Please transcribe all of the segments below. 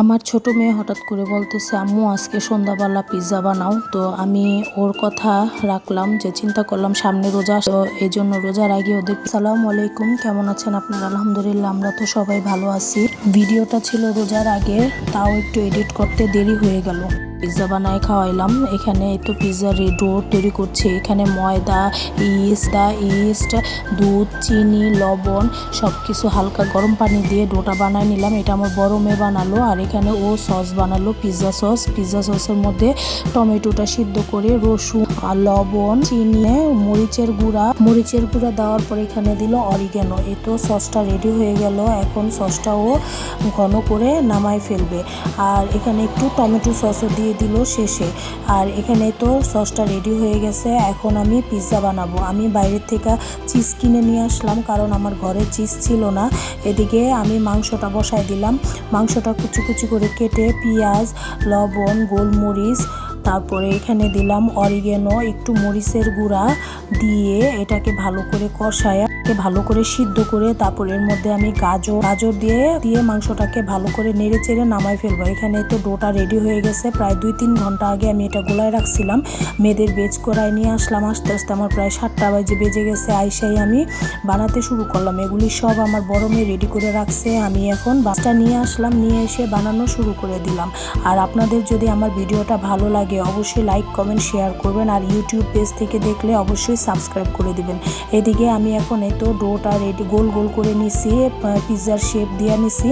আমার ছোট মেয়ে হঠাৎ করে বলতেছে, আম্মু আজকে সন্ধ্যাবেলা পিৎজা বানাও। তো আমি ওর কথা রাখলাম, যে চিন্তা করলাম সামনে রোজা, তো এই জন্য রোজার আগে ওদের। আসসালামু আলাইকুম, কেমন আছেন আপনারা? আলহামদুলিল্লাহ, আমরা তো সবাই ভালো আছি। ভিডিওটা ছিল রোজার আগে, তাও একটু এডিট করতে দেরি হয়ে গেল। পিৎজা বানায় খাওয়াইলাম। এখানে তো পিৎজা ডো তৈরি করছে। এখানে ময়দা, ইস্ট, দুধ, চিনি, লবণ সব কিছু হালকা গরম পানি দিয়ে ডোটা বানায় নিলাম। এটা আমার বড় মেয়ে বানালো। আর এখানে ও সস বানালো, পিৎজা সসের মধ্যে টমেটোটা সিদ্ধ করে রসুন আর লবণ, চিনি, মরিচের গুঁড়া দেওয়ার পর এখানে দিল অরিগ্যানো। এই তো সসটা রেডি হয়ে গেল। এখন সসটাও ঘন করে নামায় ফেলবে। আর এখানে একটু টমেটো সসও দিয়ে দিল শেষে। আর এখানে তো সসটা রেডি হয়ে গেছে। এখন আমি পিৎজা বানাবো। আমি বাইরের থেকে চিজ কিনে নিয়ে আসলাম, কারণ আমার ঘরে চিজ ছিল না। এদিকে আমি মাংসটা বসায় দিলাম। মাংসটা কুচি কুচি করে কেটে পেঁয়াজ, লবণ, গোলমরিচ, তারপরে এখানে দিলাম অরিগ্যানো, একটু মরিচের গুঁড়া দিয়ে এটাকে ভালো করে কষায় ভালো করে সিদ্ধ করে, তারপর এর মধ্যে আমি গাজর দিয়ে মাংসটাকে ভালো করে নেড়ে চেড়ে নামাই ফেলবো। এখানে তো ডোটা রেডি হয়ে গেছে। প্রায় 2-3 ঘন্টা আগে আমি এটা গোলায় রাখছিলাম। মেয়েদের বেজ করায় নিয়ে আসলাম। আস্তে আস্তে আমার প্রায় 7টা বেজে গেছে। আইসাই আমি বানাতে শুরু করলাম। এগুলি সব আমার বড় মেয়ে রেডি করে রাখছে। আমি এখন বাসটা নিয়ে আসলাম, নিয়ে এসে বানানো শুরু করে দিলাম। আর আপনাদের যদি আমার ভিডিওটা ভালো লাগে অবশ্যই লাইক, কমেন্ট, শেয়ার করবেন। আর ইউটিউব পেজ থেকে দেখলে অবশ্যই সাবস্ক্রাইব করে দিবেন। এদিকে আমি এখন এই তো ডোটা রেডি গোল করে নিছি, পিৎজার শেপ দিয়ে নিছি।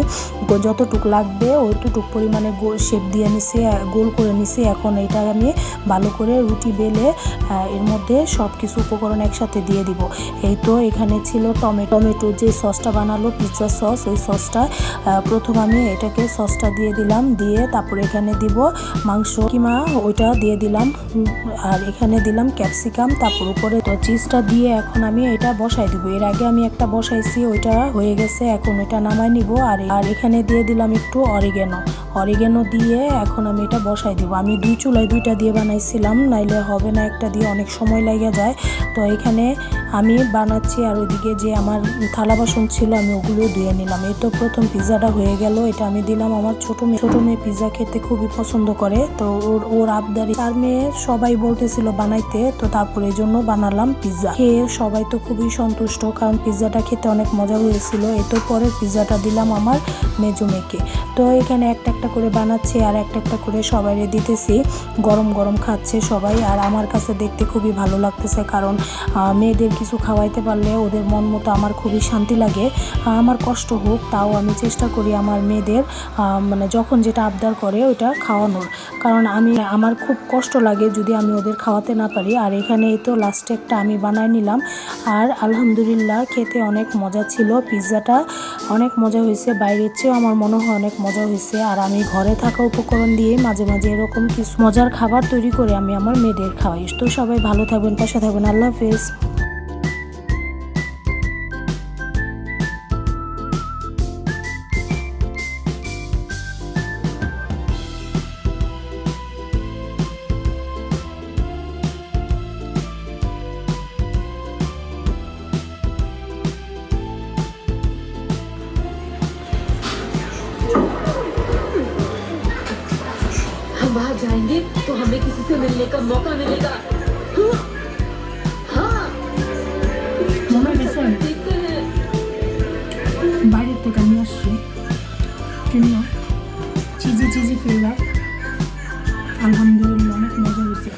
যতটুকু লাগবে ওইটুকু পরিমাণে শেপ দিয়ে নিছি, গোল করে নিছি। এখন এটা আমি ভালো করে রুটি বেলে এর মধ্যে সব কিছু উপকরণ একসাথে দিয়ে দিব। এই তো এখানে ছিল টমেটো যে সসটা বানালো, পিৎজা সস, ওই সসটা প্রথম আমি এটাকে সসটা দিয়ে দিলাম। দিয়ে তারপরে এখানে দিব মাংস কিমা, ওইটা দিয়ে দিলাম। আর এখানে দিলাম ক্যাপসিকাম, তারপর উপরে তো চিজটা দিয়ে এখন আমি এটা বসাই দিব। এর আগে আমি একটা বসাইছি, ওইটা হয়ে গেছে। এখন ওইটা নামাই নিব। আর এখানে দিয়ে দিলাম একটু অরিগ্যানো দিয়ে এখন আমি এটা বসাই দিব। আমি 2 চুলায় 2টা দিয়ে বানাইছিলাম, নাইলে হবে না, একটা দিয়ে অনেক সময় লেগে যায়। তো এখানে আমি বানাচ্ছি। আর ওইদিকে যে আমার থালা বাসন ছিল আমি ওগুলো ধুয়ে নিলাম। এই তো প্রথম পিৎজাটা হয়ে গেল। এটা আমি দিলাম আমার ছোট মেয়ে পিৎজা খেতে খুবই পছন্দ করে। তো ওর আবদারি, তার মেয়ে সবাই বলতেছিল বানাইতে, তো তারপরে এই জন্য বানালাম পিৎজা। খেয়ে সবাই তো খুবই সন্তুষ্ট, কারণ পিৎজাটা খেতে অনেক মজা হয়েছিল। এই তো পরে পিৎজাটা দিলাম আমার মেজো মেয়েকে। তো এখানে একটা করে বানাচ্ছি আর একটা করে সবাইরে দিতেছি। গরম খাচ্ছে সবাই। আর আমার কাছে দেখতে খুবই ভালো লাগতেছে, কারণ মেয়েদের কিছু খাওয়াইতে পারলে ওদের মন মতো আমার খুবই শান্তি লাগে। আমার কষ্ট হোক, তাও আমি চেষ্টা করি আমার মেয়েদের মানে যখন যেটা আবদার করে ওইটা খাওয়ানোর, কারণ আমার খুব কষ্ট লাগে যদি আমি ওদের খাওয়াতে না পারি। আর এখানে এই তো লাস্টে একটা আমি বানায় নিলাম। আর আলহামদুলিল্লাহ খেতে অনেক মজা ছিল। পিৎজাটা অনেক মজা হয়েছে, বাইরের চেয়েও আমার মনে হয় অনেক মজা হয়েছে। আর আমি ঘরে থাকা উপকরণ দিয়ে মাঝে মাঝে এরকম কিছু মজার খাবার তৈরি করে আমি আমার মেয়েদের খাওয়াই। তো সবাই ভালো থাকবেন, পাশে থাকবেন। আল্লাহ হাফেজ। हम वहाँ जाएंगे तो हमें किसी से मिलने का मौका मिलेगा। हाँ, देखते हैं। বাইরের থেকে নিয়ে আসছি, কিনিও চিজি ফ্লেভার। আলহামদুলিল্লাহ অনেক মজা হয়েছে।